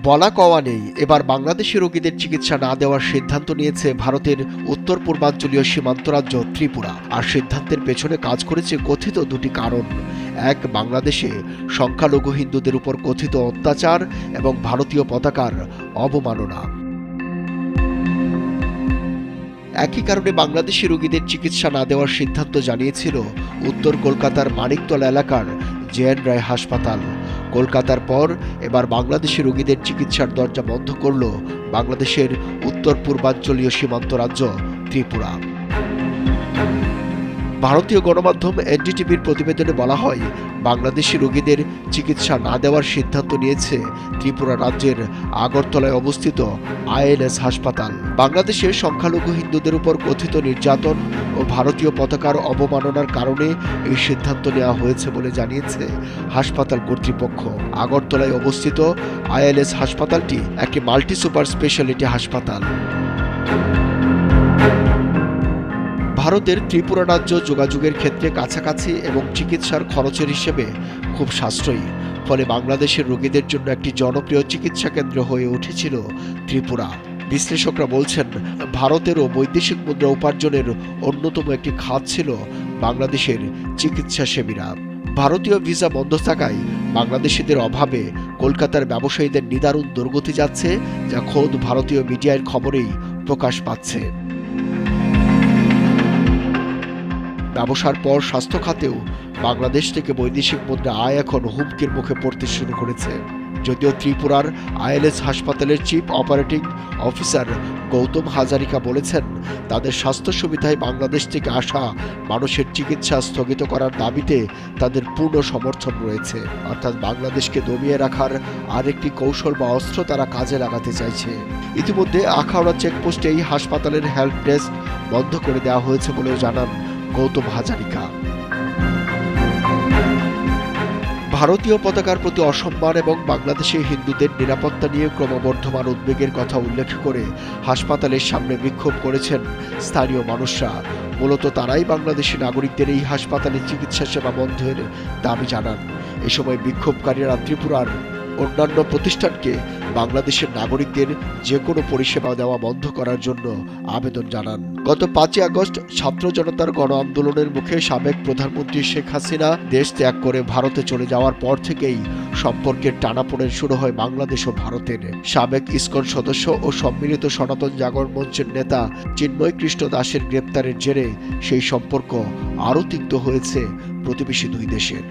বলা কওয়া নেই, এবার বাংলাদেশি রোগীদের চিকিৎসা না দেওয়ার সিদ্ধান্ত নিয়েছে ভারতের উত্তর পূর্বাঞ্চলীয় সীমান্ত রাজ্য ত্রিপুরা। আর সিদ্ধান্তের পেছনে কাজ করেছে কথিত দুটি কারণ। এক, বাংলাদেশে সংখ্যালঘু হিন্দুদের উপর কথিত অত্যাচার এবং ভারতীয় পতাকার অবমাননা। একই কারণে বাংলাদেশি রোগীদের চিকিৎসা না দেওয়ার সিদ্ধান্ত জানিয়েছিল উত্তর কলকাতার মানিকতলা এলাকার জে.এন. রায় হাসপাতাল। কলকাতার পর এবার বাংলাদেশি রোগীদের চিকিৎসার দরজা বন্ধ করল বাংলাদেশের উত্তর পূর্বাঞ্চলীয় সীমান্ত রাজ্য ত্রিপুরা। ভারতীয় গণমাধ্যম এনডিটিভির প্রতিবেদনে বলা হয়, বাংলাদেশি রোগীদের চিকিৎসা না দেওয়ার সিদ্ধান্ত নিয়েছে ত্রিপুরা রাজ্যের আগরতলায় অবস্থিত আইএলএস হাসপাতাল। বাংলাদেশে সংখ্যালঘু হিন্দুদের উপর কথিত নির্যাতন ও ভারতীয় পতাকার অবমাননার কারণে এই সিদ্ধান্ত নেওয়া হয়েছে বলে জানিয়েছে হাসপাতাল কর্তৃপক্ষ। আগরতলায় অবস্থিত আইএলএস হাসপাতালটি একটি মাল্টি সুপার স্পেশালিটি হাসপাতাল। ভারতের ত্রিপুরা রাজ্য যোগাযোগের ক্ষেত্রে কাছাকাছি এবং চিকিৎসার খরচের হিসেবে খুব সাশ্রয়ী, ফলে বাংলাদেশের রোগীদের জন্য একটি জনপ্রিয় চিকিৎসা কেন্দ্র হয়ে উঠেছিল ত্রিপুরা। বিশ্লেষকরা বলছেন, ভারতেরও বৈদেশিক মুদ্রা উপার্জনের অন্যতম একটি খাত ছিল বাংলাদেশের চিকিৎসা সেবীরা। ভারতীয় ভিসা বন্ধ থাকায় বাংলাদেশিদের অভাবে কলকাতার ব্যবসায়ীদের নিদারুণ দুর্গতি যাচ্ছে, যা খোদ ভারতীয় মিডিয়ার খবরেই প্রকাশ পাচ্ছে। ব্যবসার পর স্বাস্থ্য খাতেও বাংলাদেশ থেকে বৈদেশিক মুদ্রা আয় এখন হুমকির মুখে পড়তে শুরু করেছে। যদিও ত্রিপুরার আইএলএস হাসপাতালের chief operating officer Gautam Hazarika বলেছেন, তাদের স্বাস্থ্য সুবিধায় বাংলাদেশ থেকে আসা মানুষের চিকিৎসা স্থগিত করার দাবিতে তাদের পূর্ণ সমর্থন রয়েছে। অর্থাৎ বাংলাদেশকে দমিয়ে রাখার আরেকটি কৌশল বা অস্ত্র তারা কাজে লাগাতে চাইছে। ইতিমধ্যে আখাউড়া চেকপোস্টে এই হাসপাতালের হেল্প ডেস্ক বন্ধ করে দেওয়া হয়েছে বলেও জানান গৌতম হাজারিকা। ভারতীয় পতাকার প্রতি অসম্মান এবং বাংলাদেশে হিন্দুদের নিরাপত্তা নিয়ে ক্রমবর্ধমান উদ্বেগের কথা উল্লেখ করে হাসপাতালের সামনে বিক্ষোভ করেছেন স্থানীয় মানুষরা। মূলত তারাই বাংলাদেশি নাগরিকদের এই হাসপাতালে চিকিৎসা সেবা বন্ধের দাবি জানান। এ সময় বিক্ষোভকারীরা ত্রিপুরার অন্যান্য প্রতিষ্ঠানকে বাংলাদেশের নাগরিকদের যে কোনো পরিষেবা দেওয়া বন্ধ করার জন্য আবেদন জানান। গত 5 আগস্ট ছাত্র জনতার গণ আন্দোলনের মুখে সাবেক প্রধানমন্ত্রী শেখ হাসিনা দেশ ত্যাগ করে ভারতে চলে যাওয়ার পর থেকেই সম্পর্কের টানাপোড়েন শুরু হয় বাংলাদেশ ও ভারতের। সাবেক ইসকন সদস্য ও সম্মিলিত সনাতন জাগরণ মঞ্চের নেতা চিন্ময় কৃষ্ণ দাসের গ্রেপ্তারের জেরে সেই সম্পর্ক আরও তিক্ত হয়েছে প্রতিবেশী দুই দেশের।